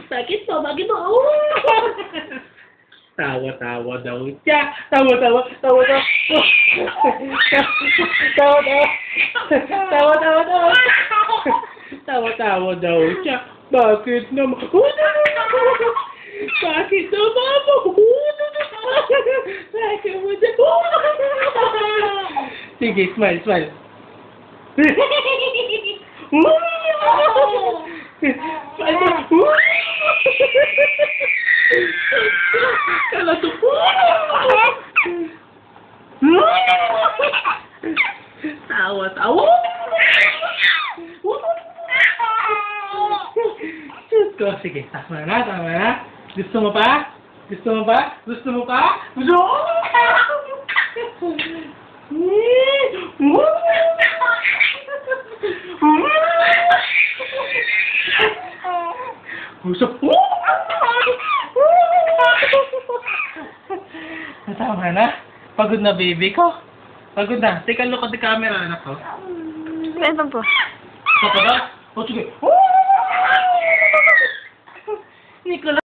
Sakit pa, bakit ba? Tawa-tawa daw siya. Tawa-tawa. Tawa-tawa. Tawa-tawa. Tawa-tawa. Tawa-tawa daw siya. Bakit naman? Bakit naman? Bakit mo siya? Sige, smile, smile. Kala to po. Tawa, tawa. Ko, sige, tama na, tama na. Gusto mo pa? Gusto mo pa? Gusto mo pa? Gusto mo? Gusto mo? Tama na. Pagod na, baby ko. Pagod na. Take a look at the camera, anak ko. Ito po. Pagod na? O, sige. Nicolas.